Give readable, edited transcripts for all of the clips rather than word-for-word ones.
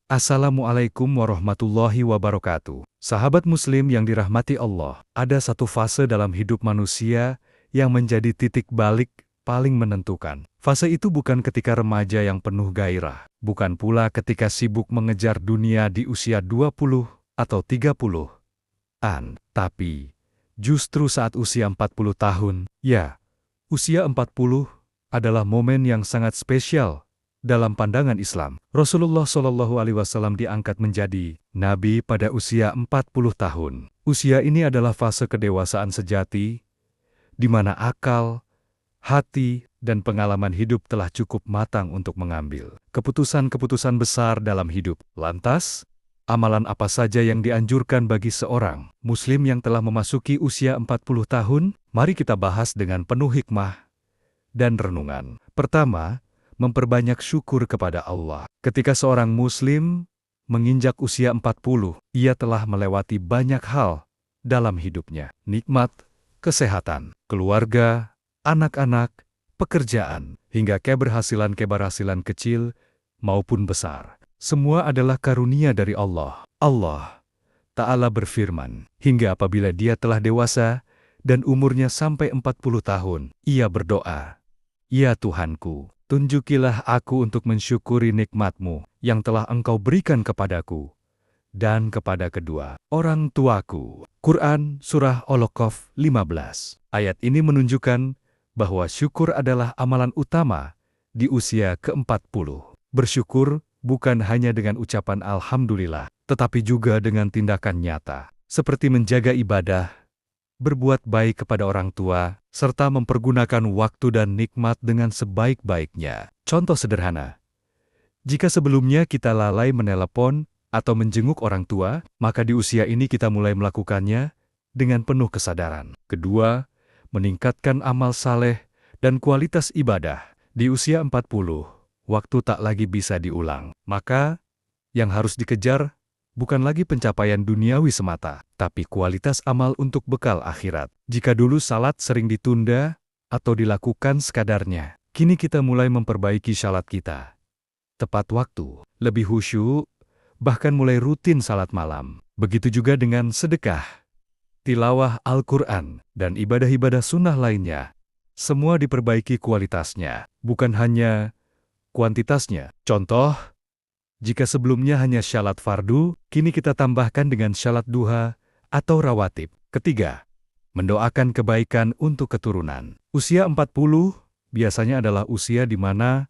Assalamualaikum warahmatullahi wabarakatuh. Sahabat Muslim yang dirahmati Allah, ada satu fase dalam hidup manusia yang menjadi titik balik paling menentukan. Fase itu bukan ketika remaja yang penuh gairah, bukan pula ketika sibuk mengejar dunia di usia 20 atau 30-an, tapi justru saat usia 40 tahun. Ya, usia 40 adalah momen yang sangat spesial dalam pandangan Islam. Rasulullah SAW diangkat menjadi nabi pada usia 40 tahun. Usia ini adalah fase kedewasaan sejati, di mana akal, hati, dan pengalaman hidup telah cukup matang untuk mengambil keputusan-keputusan besar dalam hidup. Lantas, amalan apa saja yang dianjurkan bagi seorang Muslim yang telah memasuki usia 40 tahun? Mari kita bahas dengan penuh hikmah dan renungan. Pertama, memperbanyak syukur kepada Allah. Ketika seorang Muslim menginjak usia 40, ia telah melewati banyak hal dalam hidupnya. Nikmat, kesehatan, keluarga, anak-anak, pekerjaan, hingga keberhasilan kecil maupun besar. Semua adalah karunia dari Allah. Allah Ta'ala berfirman, hingga apabila dia telah dewasa dan umurnya sampai 40 tahun, ia berdoa, "Ya Tuhanku, tunjukilah aku untuk mensyukuri nikmat-Mu yang telah Engkau berikan kepadaku dan kepada kedua orang tuaku." Quran Surah Al-Kahf 15. Ayat ini menunjukkan bahwa syukur adalah amalan utama di usia ke-40. Bersyukur bukan hanya dengan ucapan Alhamdulillah, tetapi juga dengan tindakan nyata, seperti menjaga ibadah, berbuat baik kepada orang tua, serta mempergunakan waktu dan nikmat dengan sebaik-baiknya. Contoh sederhana, jika sebelumnya kita lalai menelepon atau menjenguk orang tua, maka di usia ini kita mulai melakukannya dengan penuh kesadaran. Kedua, meningkatkan amal saleh dan kualitas ibadah. Di usia 40, waktu tak lagi bisa diulang. Maka, yang harus dikejar bukan lagi pencapaian duniawi semata, tapi kualitas amal untuk bekal akhirat. Jika dulu salat sering ditunda atau dilakukan sekadarnya, kini kita mulai memperbaiki salat kita tepat waktu, lebih khusyuk, bahkan mulai rutin salat malam. Begitu juga dengan sedekah, tilawah Al-Quran, dan ibadah-ibadah sunnah lainnya. Semua diperbaiki kualitasnya, bukan hanya kuantitasnya. Contoh, jika sebelumnya hanya syalat fardu, kini kita tambahkan dengan syalat duha atau rawatib. Ketiga, mendoakan kebaikan untuk keturunan. Usia 40 biasanya adalah usia di mana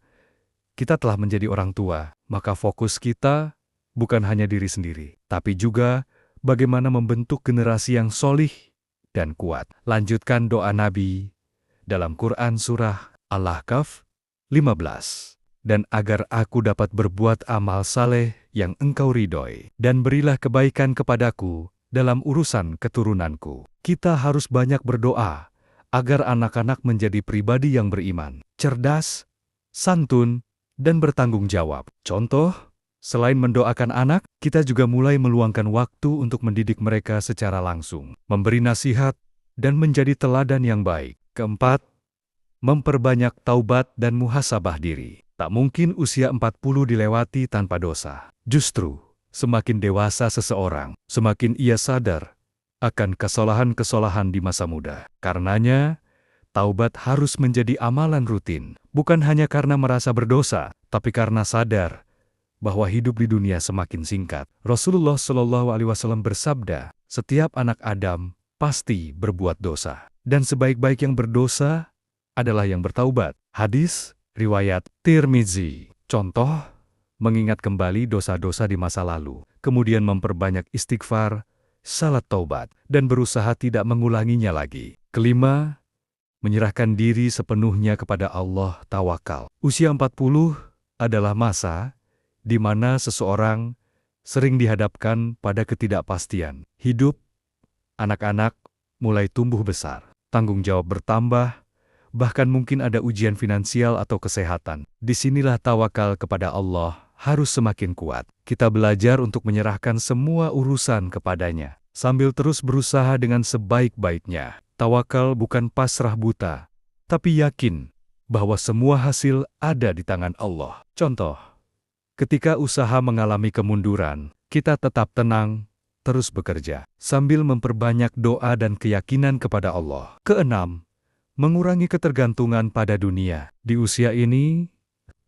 kita telah menjadi orang tua, maka fokus kita bukan hanya diri sendiri, tapi juga bagaimana membentuk generasi yang solih dan kuat. Lanjutkan doa Nabi dalam Quran Surah Al-Kahf 15. Dan agar aku dapat berbuat amal saleh yang Engkau ridhoi, dan berilah kebaikan kepadaku dalam urusan keturunanku. Kita harus banyak berdoa agar anak-anak menjadi pribadi yang beriman, cerdas, santun, dan bertanggung jawab. Contoh, selain mendoakan anak, kita juga mulai meluangkan waktu untuk mendidik mereka secara langsung, memberi nasihat, dan menjadi teladan yang baik. Keempat, memperbanyak taubat dan muhasabah diri. Tak mungkin usia 40 dilewati tanpa dosa. Justru, semakin dewasa seseorang, semakin ia sadar akan kesalahan-kesalahan di masa muda. Karenanya, taubat harus menjadi amalan rutin, bukan hanya karena merasa berdosa, tapi karena sadar bahwa hidup di dunia semakin singkat. Rasulullah SAW bersabda, setiap anak Adam pasti berbuat dosa, dan sebaik-baik yang berdosa adalah yang bertaubat. Hadis riwayat Tirmizi. Contoh, mengingat kembali dosa-dosa di masa lalu, kemudian memperbanyak istighfar, salat taubat, dan berusaha tidak mengulanginya lagi. Kelima, menyerahkan diri sepenuhnya kepada Allah, tawakal. Usia 40 adalah masa di mana seseorang sering dihadapkan pada ketidakpastian. Hidup, anak-anak mulai tumbuh besar, tanggung jawab bertambah, bahkan mungkin ada ujian finansial atau kesehatan. Disinilah tawakal kepada Allah harus semakin kuat. Kita belajar untuk menyerahkan semua urusan kepadanya, sambil terus berusaha dengan sebaik-baiknya. Tawakal bukan pasrah buta, tapi yakin bahwa semua hasil ada di tangan Allah. Contoh, Ketika usaha mengalami kemunduran, kita tetap tenang, terus bekerja, sambil memperbanyak doa dan keyakinan kepada Allah. Keenam, mengurangi ketergantungan pada dunia. Di usia ini,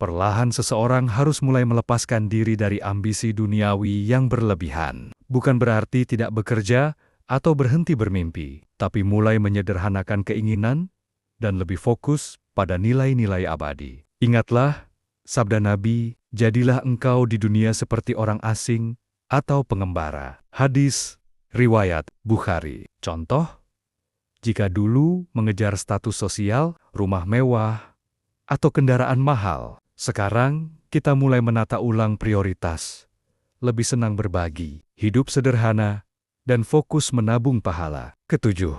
perlahan seseorang harus mulai melepaskan diri dari ambisi duniawi yang berlebihan. Bukan berarti tidak bekerja atau berhenti bermimpi, tapi mulai menyederhanakan keinginan dan lebih fokus pada nilai-nilai abadi. Ingatlah sabda Nabi, "Jadilah engkau di dunia seperti orang asing atau pengembara." Hadis riwayat Bukhari. Contoh, jika dulu mengejar status sosial, rumah mewah, atau kendaraan mahal, sekarang kita mulai menata ulang prioritas, lebih senang berbagi, hidup sederhana, dan fokus menabung pahala. Ketujuh,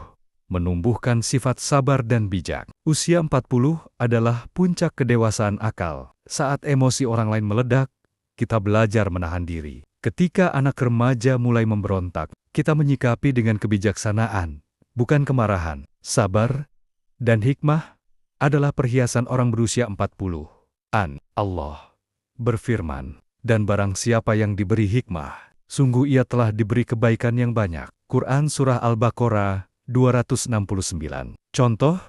menumbuhkan sifat sabar dan bijak. Usia 40 adalah puncak kedewasaan akal. Saat emosi orang lain meledak, kita belajar menahan diri. Ketika anak remaja mulai memberontak, kita menyikapi dengan kebijaksanaan, bukan kemarahan. Sabar dan hikmah adalah perhiasan orang berusia 40-an. Allah berfirman, "Dan barang siapa yang diberi hikmah, sungguh ia telah diberi kebaikan yang banyak." Quran Surah Al-Baqarah 269. Contoh,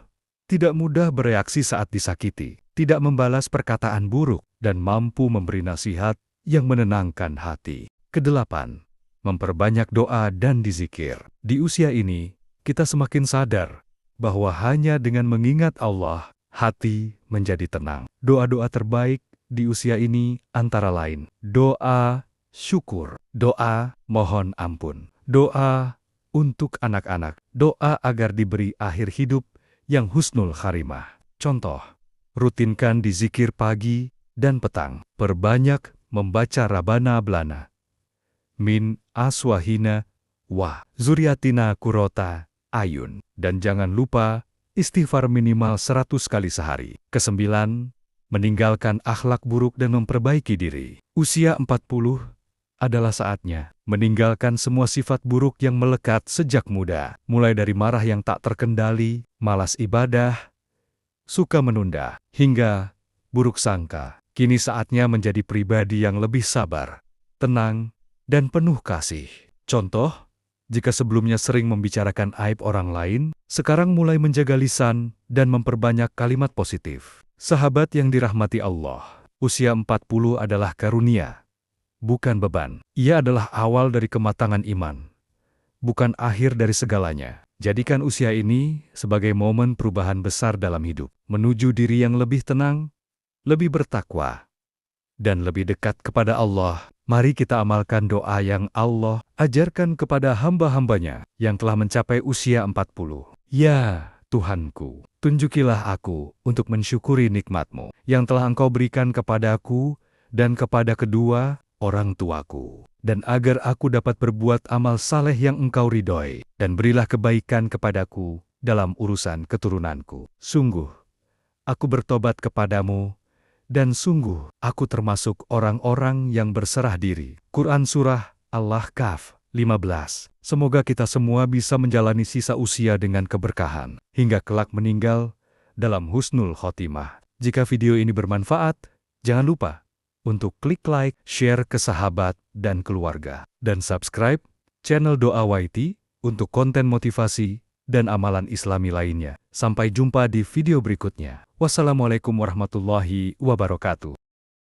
tidak mudah bereaksi saat disakiti, tidak membalas perkataan buruk, dan mampu memberi nasihat yang menenangkan hati. Kedelapan, memperbanyak doa dan dizikir. Di usia ini, kita semakin sadar bahwa hanya dengan mengingat Allah, hati menjadi tenang. Doa-doa terbaik di usia ini antara lain doa syukur, doa mohon ampun, doa untuk anak-anak, doa agar diberi akhir hidup yang husnul khatimah. Contoh, rutinkan dizikir pagi dan petang. Perbanyak membaca Rabbana Ablana min aswahina wa zuriatina kurota ayun. Dan jangan lupa istighfar minimal 100 kali sehari. Kesembilan, meninggalkan akhlak buruk dan memperbaiki diri. Usia 40 adalah saatnya meninggalkan semua sifat buruk yang melekat sejak muda. Mulai dari marah yang tak terkendali, malas ibadah, suka menunda, hingga buruk sangka. Kini saatnya menjadi pribadi yang lebih sabar, tenang, dan penuh kasih. Contoh, jika sebelumnya sering membicarakan aib orang lain, sekarang mulai menjaga lisan dan memperbanyak kalimat positif. Sahabat yang dirahmati Allah, usia 40 adalah karunia, bukan beban. Ia adalah awal dari kematangan iman, bukan akhir dari segalanya. Jadikan usia ini sebagai momen perubahan besar dalam hidup, menuju diri yang lebih tenang, lebih bertakwa, dan lebih dekat kepada Allah. Mari kita amalkan doa yang Allah ajarkan kepada hamba-hambanya yang telah mencapai usia 40. Ya Tuhanku, tunjukilah aku untuk mensyukuri nikmat-Mu yang telah Engkau berikan kepadaku dan kepada kedua orang tuaku, dan agar aku dapat berbuat amal saleh yang Engkau ridhoi, dan berilah kebaikan kepadaku dalam urusan keturunanku. Sungguh, aku bertobat kepadamu, dan sungguh aku termasuk orang-orang yang berserah diri. Quran Surah Al-Kahf 15. Semoga kita semua bisa menjalani sisa usia dengan keberkahan, hingga kelak meninggal dalam husnul khotimah. Jika video ini bermanfaat, jangan lupa untuk klik like, share ke sahabat dan keluarga, dan subscribe channel Doa YT untuk konten motivasi dan amalan Islami lainnya. Sampai jumpa di video berikutnya. Wassalamualaikum warahmatullahi wabarakatuh.